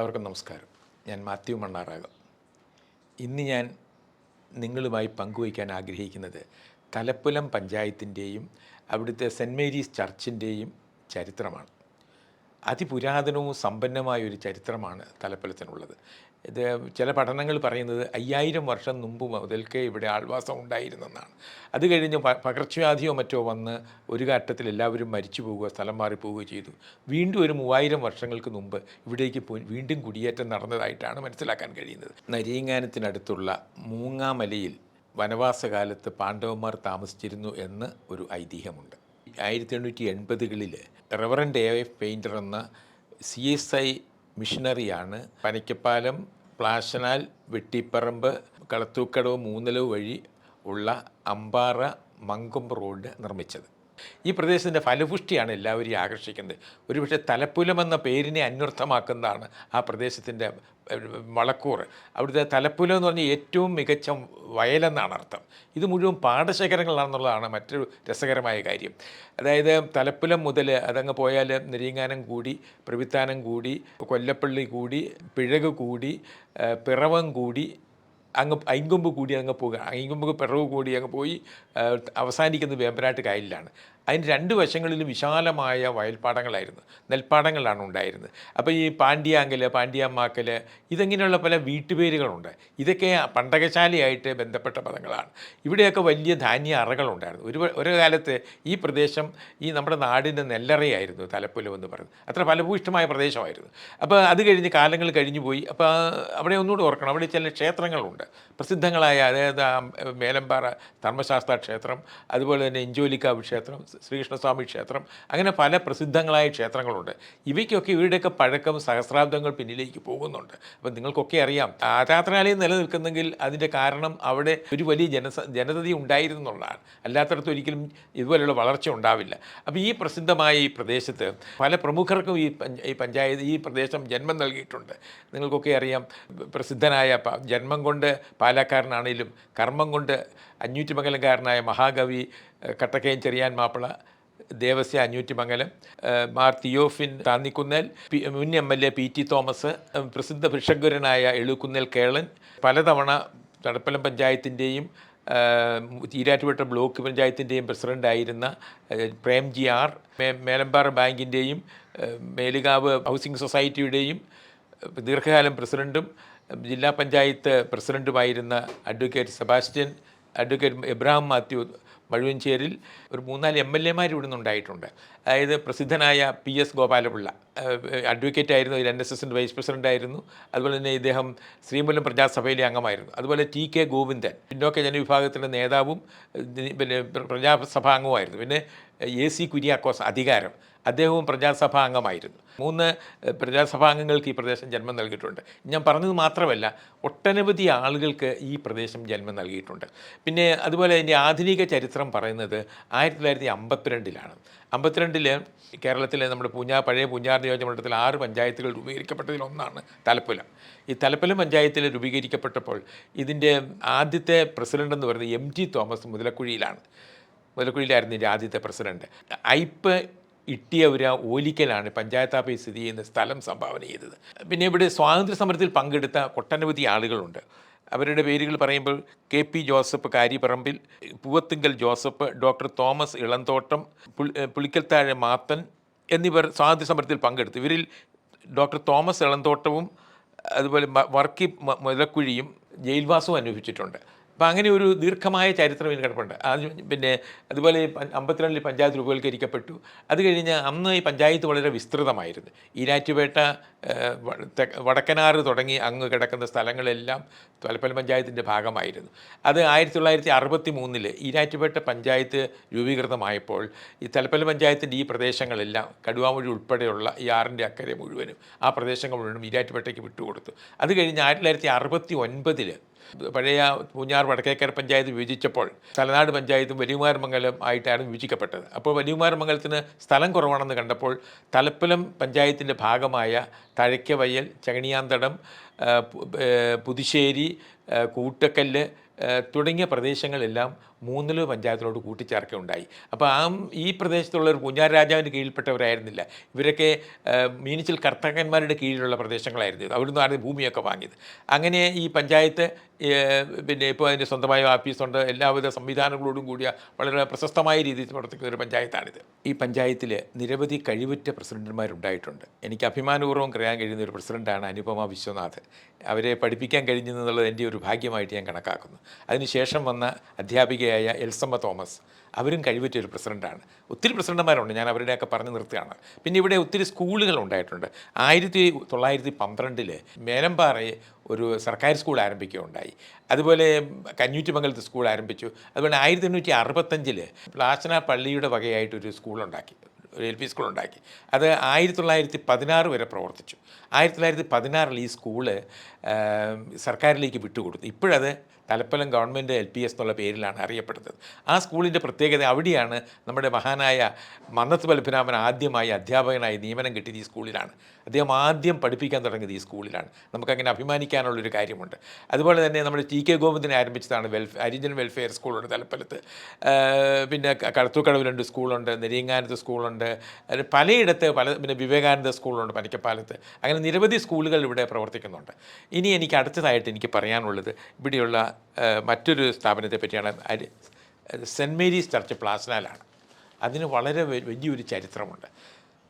എല്ലാവർക്കും നമസ്കാരം. ഞാൻ മാത്യു മണ്ണാറാകം. ഇന്ന് ഞാൻ നിങ്ങളുമായി പങ്കുവയ്ക്കാൻ ആഗ്രഹിക്കുന്നത് തലപ്പുലം പഞ്ചായത്തിൻ്റെയും അവിടുത്തെ സെൻറ്റ് മേരീസ് ചർച്ചിൻ്റെയും ചരിത്രമാണ്. അതിപുരാതനവും സമ്പന്നമായ ഒരു ചരിത്രമാണ് തലപ്പലത്തിനുള്ളത്. ഇത് ചില പഠനങ്ങൾ പറയുന്നത് 5000 വർഷം മുമ്പ് മുതൽക്കേ ഇവിടെ ആൾവാസം ഉണ്ടായിരുന്നെന്നാണ്. അത് കഴിഞ്ഞ് പകർച്ചവ്യാധിയോ മറ്റോ വന്ന് ഒരു ഘട്ടത്തിൽ എല്ലാവരും മരിച്ചു പോവുക, സ്ഥലം മാറിപ്പോവുകയോ ചെയ്തു. വീണ്ടും ഒരു 3000 വർഷങ്ങൾക്ക് മുമ്പ് ഇവിടേക്ക് വീണ്ടും കുടിയേറ്റം നടന്നതായിട്ടാണ് മനസ്സിലാക്കാൻ കഴിയുന്നത്. നരീങ്ങാനത്തിനടുത്തുള്ള മൂങ്ങാമലയിൽ വനവാസകാലത്ത് പാണ്ഡവന്മാർ താമസിച്ചിരുന്നു എന്ന് ഒരു ഐതിഹ്യമുണ്ട്. 1880കളിൽ റെവറൻഡ് എ.എഫ്. പെയിൻറ്റർ എന്ന CSI മിഷണറിയാണ് പനക്കപ്പാലം, പ്ലാശനാൽ, വെട്ടിപ്പറമ്പ്, കളത്തൂക്കടവ്, മൂന്നലവ് വഴി ഉള്ള അമ്പാറ മങ്കൊമ്പ് റോഡ് നിർമ്മിച്ചത്. ഈ പ്രദേശത്തിൻ്റെ ഫലപുഷ്ടിയാണ് എല്ലാവരെയും ആകർഷിക്കുന്നത്. ഒരുപക്ഷെ തലപ്പുലം എന്ന പേരിനെ അന്വർത്ഥമാക്കുന്നതാണ് ആ പ്രദേശത്തിൻ്റെ വളക്കൂറ്. അവിടുത്തെ തലപ്പുലം എന്ന് പറഞ്ഞാൽ ഏറ്റവും മികച്ച വയലെന്നാണ് അർത്ഥം. ഇത് മുഴുവൻ പാടശേഖരങ്ങളാണെന്നുള്ളതാണ് മറ്റൊരു രസകരമായ കാര്യം. അതായത് തലപ്പുലം മുതൽ അതങ്ങ് പോയാൽ നെരിങ്ങാനം കൂടി, പ്രവിത്താനം കൂടി, കൊല്ലപ്പള്ളി കൂടി, പിഴക് കൂടി, പിറവം കൂടി, അങ്ങ് ഐങ്കൊമ്പ് കൂടി അങ്ങ് പോകുക. ഐങ്കൊമ്പ് പിറവ് കൂടി അങ്ങ് പോയി അവസാനിക്കുന്നത് വേമ്പനാട്ട് കായലിലാണ്. അതിന് രണ്ട് വശങ്ങളിലും വിശാലമായ വയൽപ്പാടങ്ങളായിരുന്നു, നെൽപ്പാടങ്ങളാണ് ഉണ്ടായിരുന്നത്. അപ്പോൾ ഈ പാണ്ഡ്യാങ്കൽ, പാണ്ഡ്യാമാക്കൽ, ഇതെങ്ങനെയുള്ള പല വീട്ടുപേരുകളുണ്ട്. ഇതൊക്കെ പണ്ടകശാലിയായിട്ട് ബന്ധപ്പെട്ട പദങ്ങളാണ്. ഇവിടെയൊക്കെ വലിയ ധാന്യ അറകളുണ്ടായിരുന്നു. ഒരു കാലത്ത് ഈ പ്രദേശം ഈ നമ്മുടെ നാടിൻ്റെ നെല്ലറയായിരുന്നു തലപ്പുലം എന്ന് പറയുന്നത്. അത്ര ഫലഭൂയിഷ്ടമായ പ്രദേശമായിരുന്നു. അപ്പോൾ അത് കഴിഞ്ഞ് കാലങ്ങൾ കഴിഞ്ഞു പോയി. അപ്പോൾ അവിടെ ഒന്നുകൂടെ ഓർക്കണം, അവിടെ ചില ക്ഷേത്രങ്ങളുണ്ട് പ്രസിദ്ധങ്ങളായ. അതായത് മേലമ്പാറ ധർമ്മശാസ്ത്ര ക്ഷേത്രം, അതുപോലെ തന്നെ ഇഞ്ചോലിക്കാവ് ക്ഷേത്രം, ശ്രീകൃഷ്ണസ്വാമി ക്ഷേത്രം, അങ്ങനെ പല പ്രസിദ്ധങ്ങളായ ക്ഷേത്രങ്ങളുണ്ട്. ഇവയ്ക്കൊക്കെ ഇവയുടെയൊക്കെ പഴക്കം സഹസ്രാബ്ദങ്ങൾ പിന്നിലേക്ക് പോകുന്നുണ്ട്. അപ്പം നിങ്ങൾക്കൊക്കെ അറിയാം, ആരാധനാലയം നിലനിൽക്കുന്നെങ്കിൽ അതിൻ്റെ കാരണം അവിടെ ഒരു വലിയ ജനതതി ഉണ്ടായിരുന്നു എന്നുള്ളതാണ്. അല്ലാത്തടത്ത് ഒരിക്കലും ഇതുപോലെയുള്ള വളർച്ച ഉണ്ടാവില്ല. അപ്പോൾ ഈ പ്രസിദ്ധമായ ഈ പ്രദേശത്ത് പല പ്രമുഖർക്കും ഈ പ്രദേശം ജന്മം നൽകിയിട്ടുണ്ട്. നിങ്ങൾക്കൊക്കെ അറിയാം, പ്രസിദ്ധനായ ജന്മം കൊണ്ട് പാലക്കാരനാണേലും കർമ്മം കൊണ്ട് അഞ്ഞൂറ്റിമംഗലംകാരനായ മഹാകവി കട്ടക്കയം ചെറിയാൻ മാപ്പിള, ദേവസ്യ അഞ്ഞൂറ്റിമംഗലം, മാർ തിയോഫിൻ താന്നിക്കുന്നേൽ, മുൻ MLA PT തോമസ്, പ്രസിദ്ധ ഭിഷഗ്വരനായ എഴുക്കുന്നേൽ കേളൻ, പലതവണ തലപ്പലം പഞ്ചായത്തിൻ്റെയും ഈരാറ്റുപേട്ട ബ്ലോക്ക് പഞ്ചായത്തിൻ്റെയും പ്രസിഡൻ്റായിരുന്ന പ്രേംജി R, മേലമ്പാറ ബാങ്കിൻ്റെയും മേലുകാവ് ഹൗസിംഗ് സൊസൈറ്റിയുടെയും ദീർഘകാലം പ്രസിഡൻറ്റും ജില്ലാ പഞ്ചായത്ത് പ്രസിഡൻറ്റുമായിരുന്ന അഡ്വക്കേറ്റ് സെബാസ്റ്റ്യൻ, അഡ്വക്കേറ്റ് എബ്രഹാം മാത്യു മഴുവഞ്ചേരിൽ, ഒരു 3-4 MLA ഇവിടെ നിന്നുണ്ടായിട്ടുണ്ട്. അതായത് പ്രസിദ്ധനായ PS ഗോപാലപിള്ള അഡ്വക്കേറ്റ് ആയിരുന്നു, NSSൻ്റെ വൈസ് പ്രസിഡൻ്റായിരുന്നു. അതുപോലെ തന്നെ ഇദ്ദേഹം ശ്രീമൂലം പ്രജാസഭയിലെ അംഗമായിരുന്നു. അതുപോലെ TK ഗോവിന്ദൻ പിന്നോക്ക ജനവിഭാഗത്തിൻ്റെ നേതാവും പിന്നെ പ്രജാസഭാ അംഗമായിരുന്നു. പിന്നെ AC കുര്യാക്കോസ് അധികാരം, അദ്ദേഹവും പ്രജാസഭാ അംഗമായിരുന്നു. 3 പ്രജാസഭാംഗങ്ങൾക്ക് ഈ പ്രദേശം ജന്മം നൽകിയിട്ടുണ്ട്. ഞാൻ പറഞ്ഞത് മാത്രമല്ല, ഒട്ടനവധി ആളുകൾക്ക് ഈ പ്രദേശം ജന്മം നൽകിയിട്ടുണ്ട്. പിന്നെ അതുപോലെ അതിൻ്റെ ആധുനിക ചരിത്രം പറയുന്നത് 1952-ലാണ്. 52-ൽ കേരളത്തിലെ നമ്മുടെ പഴയ പൂഞ്ഞാർ നിയോജകമണ്ഡലത്തിൽ 6 പഞ്ചായത്തുകൾ രൂപീകരിക്കപ്പെട്ടതിലൊന്നാണ് തലപ്പുലം. ഈ തലപ്പലം പഞ്ചായത്തിൽ രൂപീകരിക്കപ്പെട്ടപ്പോൾ ഇതിൻ്റെ ആദ്യത്തെ പ്രസിഡൻ്റ് എന്ന് പറയുന്നത് MT തോമസ് മുതലക്കുഴിയിലായിരുന്നു ഇതിൻ്റെ ആദ്യത്തെ പ്രസിഡൻറ്റ്. ഐപ്പ് ഇട്ടിയവര ഓലിക്കലാണ് പഞ്ചായത്ത് ഓഫീസ് സ്ഥിതി ചെയ്യുന്ന സ്ഥലം സംഭാവന ചെയ്തത്. പിന്നെ ഇവിടെ സ്വാതന്ത്ര്യ സമരത്തിൽ പങ്കെടുത്ത ഒട്ടനവധി ആളുകളുണ്ട്. അവരുടെ പേരുകൾ പറയുമ്പോൾ KP ജോസഫ് കാരിപ്പറമ്പിൽ, പൂവത്തുങ്കൽ ജോസഫ്, ഡോക്ടർ തോമസ് ഇളന്തോട്ടം, പുളിക്കൽത്താഴെ മാത്തൻ എന്നിവർ സ്വാതന്ത്ര്യ സമരത്തിൽ പങ്കെടുത്തു. ഇവരിൽ ഡോക്ടർ തോമസ് ഇളന്തോട്ടവും അതുപോലെ വർക്കി മുതലക്കുഴിയും ജയിൽവാസവും അനുഭവിച്ചിട്ടുണ്ട്. അപ്പോൾ അങ്ങനെ ഒരു ദീർഘമായ ചരിത്രം ഇതിന് കിടപ്പുണ്ട്. പിന്നെ അതുപോലെ 52-ൽ പഞ്ചായത്ത് രൂപവൽക്കരിക്കപ്പെട്ടു. അത് കഴിഞ്ഞ് അന്ന് ഈ പഞ്ചായത്ത് വളരെ വിസ്തൃതമായിരുന്നു. ഈരാറ്റുപേട്ട, വടക്കനാറ് തുടങ്ങി അങ്ങ് കിടക്കുന്ന സ്ഥലങ്ങളെല്ലാം തലപ്പലം പഞ്ചായത്തിൻ്റെ ഭാഗമായിരുന്നു. അത് 1963-ൽ ഈരാറ്റുപേട്ട പഞ്ചായത്ത് രൂപീകൃതമായപ്പോൾ ഈ തലപ്പലം പഞ്ചായത്തിൻ്റെ ഈ പ്രദേശങ്ങളെല്ലാം കടുവാമൊഴി ഉൾപ്പെടെയുള്ള ഈ ആറിൻ്റെ അക്കരെ മുഴുവനും ആ പ്രദേശങ്ങൾ മുഴുവനും ഈരാറ്റുപേട്ടയ്ക്ക് വിട്ടുകൊടുത്തു. അത് കഴിഞ്ഞ് 1969-ൽ പഴയ പൂഞ്ഞാർ വടക്കേക്കര പഞ്ചായത്ത് വിഭജിച്ചപ്പോൾ തലനാട് പഞ്ചായത്തും വലിയകുമാരമംഗലം ആയിട്ടാണ് വിഭജിക്കപ്പെട്ടത്. അപ്പോൾ വലിയകുമാരമംഗലത്തിന് സ്ഥലം കുറവാണെന്ന് കണ്ടപ്പോൾ തലപ്പലം പഞ്ചായത്തിൻ്റെ ഭാഗമായ തഴയ്ക്കവയൽ, ചകണിയാന്തടം, പുതുശ്ശേരി, കൂട്ടക്കല്ല്, തുടങ്ങിയ പ്രദേശങ്ങളെല്ലാം മൂന്നില് പഞ്ചായത്തിലോട്ട് കൂട്ടിച്ചേർക്കുകയുണ്ടായി. അപ്പോൾ ഈ പ്രദേശത്തുള്ള ഒരു പൂഞ്ഞാർ രാജാവിൻ്റെ കീഴിൽപ്പെട്ടവരായിരുന്നില്ല. ഇവരൊക്കെ മീനിച്ചിൽ കർത്തകന്മാരുടെ കീഴിലുള്ള പ്രദേശങ്ങളായിരുന്നു. അവിടുന്ന് ആണ് ഭൂമിയൊക്കെ വാങ്ങിയത്. അങ്ങനെ ഈ പഞ്ചായത്ത് പിന്നെ ഇപ്പോൾ അതിന് സ്വന്തമായ ഓഫീസുണ്ട്, എല്ലാവിധ സംവിധാനങ്ങളോടും കൂടിയ വളരെ പ്രശസ്തമായ രീതിയിൽ പ്രവർത്തിക്കുന്ന ഒരു പഞ്ചായത്താണിത്. ഈ പഞ്ചായത്തിൽ നിരവധി കഴിവുറ്റ പ്രസിഡന്റുമാരുണ്ടായിട്ടുണ്ട്. എനിക്ക് അഭിമാനപൂർവ്വം പറയാൻ കഴിയുന്ന ഒരു പ്രസിഡന്റാണ് അനുപമ വിശ്വനാഥ്. അവരെ പഠിപ്പിക്കാൻ കഴിഞ്ഞെന്നുള്ളത് എൻ്റെ ഒരു ഭാഗ്യമായിട്ട് ഞാൻ കണക്കാക്കുന്നു. അതിനുശേഷം വന്ന അധ്യാപികയായ എൽസമ്മ തോമസ്, അവരും കഴിവുറ്റ ഒരു പ്രസിഡൻ്റാണ്. ഒത്തിരി പ്രസിഡന്റുമാരുണ്ട്, ഞാൻ അവരുടെയൊക്കെ പറഞ്ഞു നിർത്തുകയാണ്. പിന്നെ ഇവിടെ ഒത്തിരി സ്കൂളുകൾ ഉണ്ടായിട്ടുണ്ട്. 1912 മേലമ്പാറയെ ഒരു സർക്കാർ സ്കൂൾ ആരംഭിക്കുകയുണ്ടായി. അതുപോലെ കഞ്ഞൂറ്റുമംഗലത്ത് സ്കൂൾ ആരംഭിച്ചു. അതുപോലെ 1865 പ്ലാച്ചന പള്ളിയുടെ വകയായിട്ടൊരു സ്കൂളുണ്ടാക്കി, ഒരു LP സ്കൂളുണ്ടാക്കി. അത് 1916 വരെ പ്രവർത്തിച്ചു. 1916 ഈ സ്കൂള് സർക്കാരിലേക്ക് വിട്ടുകൊടുത്തു. ഇപ്പോഴത് തലപ്പലം ഗവൺമെൻറ് LPS എന്നുള്ള പേരിലാണ് അറിയപ്പെടുന്നത്. ആ സ്കൂളിൻ്റെ പ്രത്യേകത, അവിടെയാണ് നമ്മുടെ മഹാനായ മന്നത്ത് പത്മനാഭൻ ആദ്യമായി അധ്യാപകനായി നിയമനം കിട്ടിയത് ഈ സ്കൂളിലാണ്. അദ്ദേഹം ആദ്യം പഠിപ്പിക്കാൻ തുടങ്ങിയത് ഈ സ്കൂളിലാണ്. നമുക്കങ്ങനെ അഭിമാനിക്കാനുള്ളൊരു കാര്യമുണ്ട്. അതുപോലെ തന്നെ നമ്മുടെ TK ഗോവിന്ദനെ ആരംഭിച്ചതാണ് ഹരിജൻ വെൽഫെയർ സ്കൂളുണ്ട് തലപ്പലത്ത്. പിന്നെ കടത്തൂക്കടവിലുണ്ട് സ്കൂളുണ്ട്, നെരിയങ്ങാനത്ത് സ്കൂളുണ്ട്, പലയിടത്ത് പിന്നെ വിവേകാനന്ദ സ്കൂളുണ്ട് പനിക്കപ്പാലത്ത്. അങ്ങനെ നിരവധി സ്കൂളുകൾ ഇവിടെ പ്രവർത്തിക്കുന്നുണ്ട്. ഇനി എനിക്ക് അടുത്തതായിട്ട് എനിക്ക് പറയാനുള്ളത് ഇവിടെയുള്ള മറ്റൊരു സ്ഥാപനത്തെ പറ്റിയാണ്. സെൻറ്റ് മേരീസ് ചർച്ച് പ്ലാസനാലാണ്. അതിന് വളരെ വലിയൊരു ചരിത്രമുണ്ട്.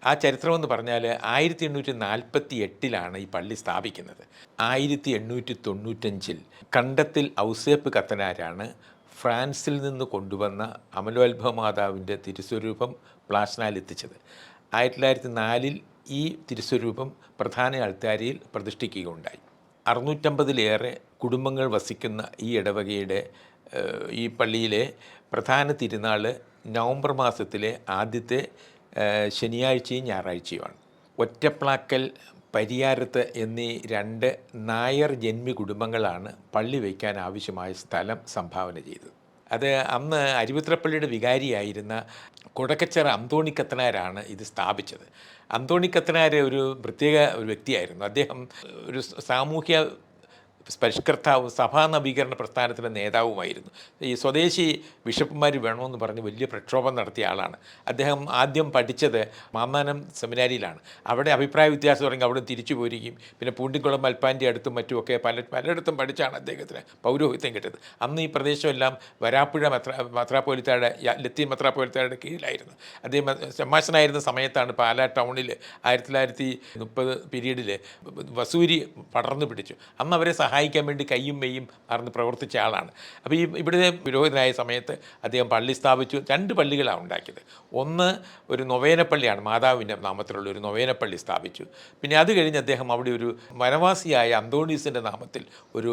ആ ചരിത്രമെന്ന് പറഞ്ഞാൽ 1848 ഈ പള്ളി സ്ഥാപിക്കുന്നത്. 1895 കണ്ടത്തിൽ ഔസേപ്പ് കത്തനാരാണ് ഫ്രാൻസിൽ നിന്ന് കൊണ്ടുവന്ന അമലോത്ഭവ മാതാവിൻ്റെ തിരുസ്വരൂപം പ്ലാസനയിൽ എത്തിച്ചത്. 1904 ഈ തിരുസ്വരൂപം പ്രധാന അൾത്താരയിൽ പ്രതിഷ്ഠിക്കുകയുണ്ടായി. 650-ലേറെ കുടുംബങ്ങൾ വസിക്കുന്ന ഈ ഇടവകയുടെ ഈ പള്ളിയിലെ പ്രധാന തിരുനാൾ നവംബർ മാസത്തിലെ ആദ്യത്തെ ശനിയാഴ്ചയും ഞായറാഴ്ചയുമാണ്. ഒറ്റപ്ലാക്കൽ, പരിയാരത്ത് എന്നീ 2 നായർ ജന്മി കുടുംബങ്ങളാണ് പള്ളി വയ്ക്കാൻ ആവശ്യമായ സ്ഥലം സംഭാവന ചെയ്തത്. അത് അന്ന് അരുവിത്രപ്പള്ളിയുടെ വികാരിയായിരുന്ന കൊടക്കച്ചിറ അന്തോണിക്കത്തനാരാണ് ഇത് സ്ഥാപിച്ചത്. അന്തോണിക്കത്തനാർ ഒരു പ്രത്യേക ഒരു വ്യക്തിയായിരുന്നു. അദ്ദേഹം ഒരു സാമൂഹ്യ പരിഷ്കർത്താവും സഭാ നവീകരണ പ്രസ്ഥാനത്തിൻ്റെ നേതാവുമായിരുന്നു. ഈ സ്വദേശി ബിഷപ്പുമാർ വേണമെന്ന് പറഞ്ഞ് വലിയ പ്രക്ഷോഭം നടത്തിയ ആളാണ്. അദ്ദേഹം ആദ്യം പഠിച്ചത് മാന്നാനം സെമിനാരിയിലാണ്. അവിടെ അഭിപ്രായ വ്യത്യാസം തുടങ്ങി അവിടെ തിരിച്ചു പോരുകയും പിന്നെ പൂണ്ടിക്കുളം മൽപ്പാൻ്റെ അടുത്തും മറ്റുമൊക്കെ പലയിടത്തും പഠിച്ചാണ് അദ്ദേഹത്തിന് പൗരോഹിത്യം കിട്ടിയത്. അന്ന് ഈ പ്രദേശമെല്ലാം വരാപ്പുഴ മെത്രാപ്പോലിത്തയുടെ ലത്തീൻ മെത്രാപ്പോലിത്തയുടെ കീഴിലായിരുന്നു. അദ്ദേഹം ശമാശനായിരുന്ന സമയത്താണ് പാലാ ടൗണിൽ 1930 പീരീഡിൽ വസൂരി പടർന്നു പിടിച്ചു. അന്ന് അവരെ സഹായിക്കാൻ വേണ്ടി കയ്യും മെയ്യും മറന്ന് പ്രവർത്തിച്ച ആളാണ്. അപ്പോൾ ഇവിടുത്തെ പുരോഹിതനായ സമയത്ത് അദ്ദേഹം പള്ളി സ്ഥാപിച്ചു. 2 പള്ളികളാണ് ഉണ്ടാക്കിയത്. ഒന്ന് ഒരു നൊവേനപ്പള്ളിയാണ്, മാതാവിൻ്റെ നാമത്തിലുള്ള ഒരു നൊവേനപ്പള്ളി സ്ഥാപിച്ചു. പിന്നെ അത് കഴിഞ്ഞ് അദ്ദേഹം അവിടെ ഒരു വനവാസിയായ അന്തോണീസിൻ്റെ നാമത്തിൽ ഒരു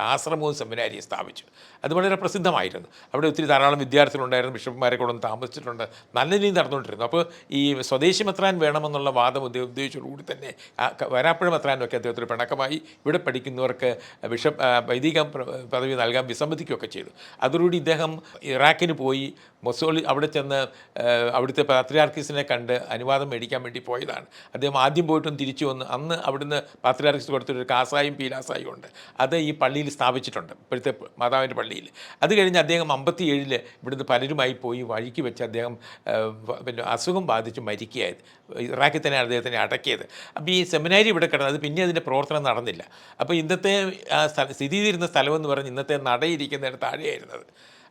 ആശ്രമവും സെമിനാരിയും സ്ഥാപിച്ചു. അത് വളരെ പ്രസിദ്ധമായിരുന്നു. അവിടെ ഒത്തിരി ധാരാളം വിദ്യാർത്ഥികളുണ്ടായിരുന്നു, ബിഷപ്പുമാരെ കൊണ്ടൊന്ന് താമസിച്ചിട്ടുണ്ട്, നല്ല രീതിയിൽ നടന്നുകൊണ്ടിരുന്നു. അപ്പോൾ ഈ സ്വദേശി മെത്രാൻ വേണമെന്നുള്ള വാദം ഉദ്ദേശിച്ചോടുകൂടി തന്നെ വരാപ്പുഴ മെത്രാനൊക്കെ അദ്ദേഹത്തിന് പിണക്കമായി. ഇവിടെ പഠിക്കുന്നവർക്ക് വൈദിക പദവി നൽകാൻ വിസമ്മതിക്കുകയൊക്കെ ചെയ്തു. അതോടുകൂടി ഇദ്ദേഹം ഇറാഖിന് പോയി മൊസോളി അവിടെ ചെന്ന് അവിടുത്തെ പാത്രിയാർക്കീസിനെ കണ്ട് അനുവാദം മേടിക്കാൻ വേണ്ടി പോയതാണ്. അദ്ദേഹം ആദ്യം പോയിട്ടും തിരിച്ചു വന്ന് അന്ന് അവിടുന്ന് പാത്രിയാർക്കീസ് കൊടുത്തൊരു കാസായും പീലാസായും ഉണ്ട്, അത് ഈ പള്ളിയിൽ സ്ഥാപിച്ചിട്ടുണ്ട്, ഇപ്പോഴത്തെ മാതാവിൻ്റെ പള്ളിയിൽ. അത് കഴിഞ്ഞ് അദ്ദേഹം 57 ഇവിടുന്ന് പലരുമായി പോയി വഴിക്ക് വെച്ച് അദ്ദേഹം അസുഖം ബാധിച്ച് മരിക്കുകയായത്. ഇറാഖിൽ തന്നെയാണ് അദ്ദേഹത്തിനെ അടക്കിയത്. അപ്പോൾ ഈ സെമിനാരി ഇവിടെ കിടന്നത്, പിന്നെ അതിൻ്റെ പ്രവർത്തനം നടന്നില്ല. അപ്പോൾ ഇന്നത്തെ സ്ഥിതി ചെയ്തിരുന്ന സ്ഥലമെന്ന് പറഞ്ഞ് ഇന്നത്തെ നടയിരിക്കുന്നതിന് താഴെയായിരുന്നത്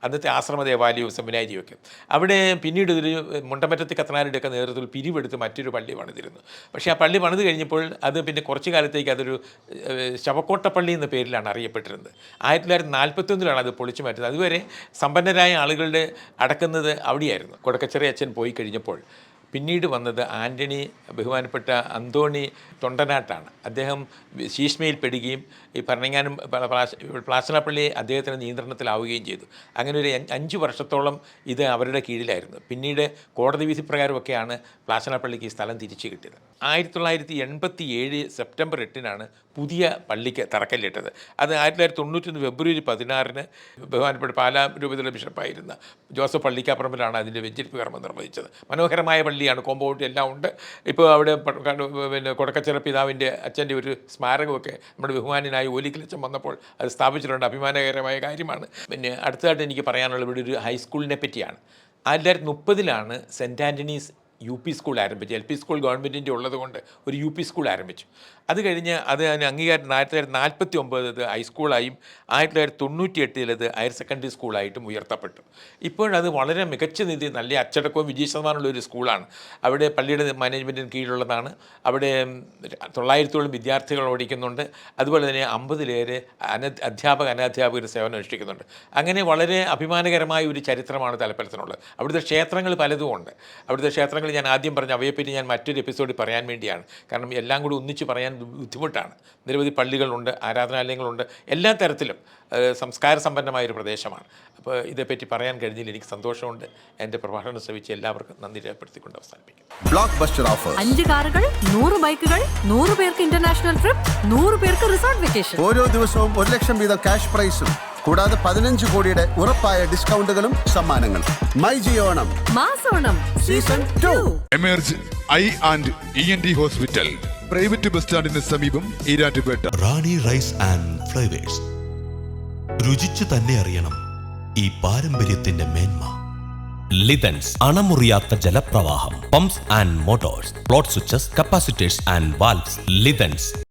അന്നത്തെ ആശ്രമ ദേവാലയവും സെമിനാരിയും ഒക്കെ. അവിടെ പിന്നീട് ഇതൊരു മുണ്ടമറ്റത്ത് കത്തനാരുടെയൊക്കെ നേതൃത്വത്തിൽ പിരിവെടുത്ത് മറ്റൊരു പള്ളി പണിതിരുന്നു. പക്ഷേ ആ പള്ളി പണിത് കഴിഞ്ഞപ്പോൾ അത് പിന്നെ കുറച്ച് കാലത്തേക്ക് അതൊരു ശവക്കോട്ടപ്പള്ളി എന്ന പേരിലാണ് അറിയപ്പെട്ടിരുന്നത്. 1941 അത് പൊളിച്ചു മാറ്റുന്നത്. അതുവരെ സമ്പന്നരായ ആളുകളുടെ അടക്കുന്നത് അവിടെയായിരുന്നു. കൊടക്കച്ചിറ അച്ഛൻ പോയി കഴിഞ്ഞപ്പോൾ പിന്നീട് വന്നത് ആൻ്റണി, ബഹുമാനപ്പെട്ട അന്തോണി തൊണ്ടനാട്ടാണ്. അദ്ദേഹം ശീഷ്മയിൽപ്പെടുകയും ഈ ഭരണങ്ങാനം പ്ലാസനപ്പള്ളി അദ്ദേഹത്തിൻ്റെ നിയന്ത്രണത്തിലാവുകയും ചെയ്തു. അങ്ങനെ ഒരു 5 വർഷത്തോളം ഇത് അവരുടെ കീഴിലായിരുന്നു. പിന്നീട് കോടതി വിധി പ്രകാരമൊക്കെയാണ് പ്ലാസനപ്പള്ളിക്ക് ഈ സ്ഥലം തിരിച്ചു കിട്ടിയത്. 1987 സെപ്റ്റംബർ 8 പുതിയ പള്ളിക്ക് തറക്കല്ലിട്ടത്. അത് 1991 ഫെബ്രുവരി 16 ബഹുമാനപ്പെട്ട പാലാ രൂപതയിലെ ബിഷപ്പായിരുന്ന ജോസഫ് പള്ളിക്കാപ്പറമ്പിലാണ് അതിൻ്റെ വെഞ്ചരിപ്പ് കർമ്മം നിർവഹിച്ചത്. മനോഹരമായ പള്ളി പള്ളിയാണ്, കോമ്പൗണ്ട് എല്ലാം ഉണ്ട്. ഇപ്പോൾ അവിടെ പിന്നെ കൊടക്കച്ചിറ പിതാവിൻ്റെ അച്ഛൻ്റെ ഒരു സ്മാരകമൊക്കെ നമ്മുടെ ബഹുമാനായ ഓലിക്കലച്ചൻ വന്നപ്പോൾ അത് സ്ഥാപിച്ചിട്ടുണ്ട്. അഭിമാനകരമായ കാര്യമാണ്. പിന്നെ അടുത്തതായിട്ട് എനിക്ക് പറയാനുള്ളത് ഇവിടെ ഒരു ഹൈസ്കൂളിനെ പറ്റിയാണ്. 1930 സെൻറ്റ് ആൻ്റണീസ് UP സ്കൂൾ ആരംഭിച്ചു. LP സ്കൂൾ ഗവൺമെൻറ്റിൻ്റെ ഉള്ളതുകൊണ്ട് ഒരു UP സ്കൂൾ ആരംഭിച്ചു. അത് കഴിഞ്ഞ് അതിന് അംഗീകാരം 1949 ഹൈസ്കൂളായും 1998 ഹയർ സെക്കൻഡറി സ്കൂളായിട്ടും ഉയർത്തപ്പെട്ടു. ഇപ്പോഴത് വളരെ മികച്ച രീതിയിൽ നല്ല അച്ചടക്കവും വിജയശതമാനമുള്ള ഒരു സ്കൂളാണ്. അവിടെ പള്ളിയുടെ മാനേജ്മെൻറ്റിന് കീഴിലുള്ളതാണ്. അവിടെ 900ഓളം വിദ്യാർത്ഥികൾ ഓടിക്കുന്നുണ്ട്. അതുപോലെ തന്നെ 50 അധ്യാപകർ സേവനം അനുഷ്ഠിക്കുന്നുണ്ട്. അങ്ങനെ വളരെ അഭിമാനകരമായ ഒരു ചരിത്രമാണ് തലപ്പലത്തിനുള്ളത്. അവിടുത്തെ ക്ഷേത്രങ്ങൾ പലതും ഉണ്ട്. അവിടുത്തെ ക്ഷേത്രങ്ങൾ ഞാൻ ആദ്യം പറഞ്ഞ അവയെപ്പറ്റി ഞാൻ മറ്റൊരു എപ്പിസോഡിൽ പറയാൻ വേണ്ടിയാണ്. കാരണം എല്ലാം കൂടി ഒന്നിച്ച് പറയാൻ ബുദ്ധിമുട്ടാണ്. നിരവധി പള്ളികളുണ്ട്, ആരാധനാലയങ്ങളുണ്ട്, എല്ലാ തരത്തിലും സംസ്കാര സമ്പന്നമായൊരു പ്രദേശമാണ്. അപ്പോൾ ഇതേപ്പറ്റി പറയാൻ കഴിഞ്ഞതിൽ എനിക്ക് സന്തോഷമുണ്ട്. എൻ്റെ പ്രഭാഷണം ശ്രമിച്ച് എല്ലാവർക്കും നന്ദി രേഖപ്പെടുത്തിക്കൊണ്ട് അവസാനിപ്പിക്കും. ബ്ലോക്ക് ബസ്റ്റർ ഓഫർ: 5 കാറുകൾ, 100 ബൈക്കുകൾ, 100 പേർക്ക് ഇന്റർനാഷണൽ ട്രിപ്പ്, 100 പേർക്ക് റിസോർട്ട് വെക്കേഷൻ. ഓരോ ദിവസവും 1 ലക്ഷം വീതം ക്യാഷ് പ്രൈസും കൂടാതെ 15 കോടിയുടെ ഉറപ്പായ ഡിസ്കൗണ്ടുകളും സമ്മാനങ്ങളും. മൈ ജിയോണം മാസോണം season 2. Emerge eye and ENT hospital, private bus സ്റ്റാൻഡിന് സമീപം, Erattupetta. Rani rice and flavours. രുചിച്ചു തന്നെ അറിയണം ഈ പാരമ്പര്യത്തിന്റെ മേന്മ. ലിതൻസ്, അണമുറിയാത്ത ജലപ്രവാഹം. Pumps and motors, float switches, capacitors and valves. ലിതൻസ്.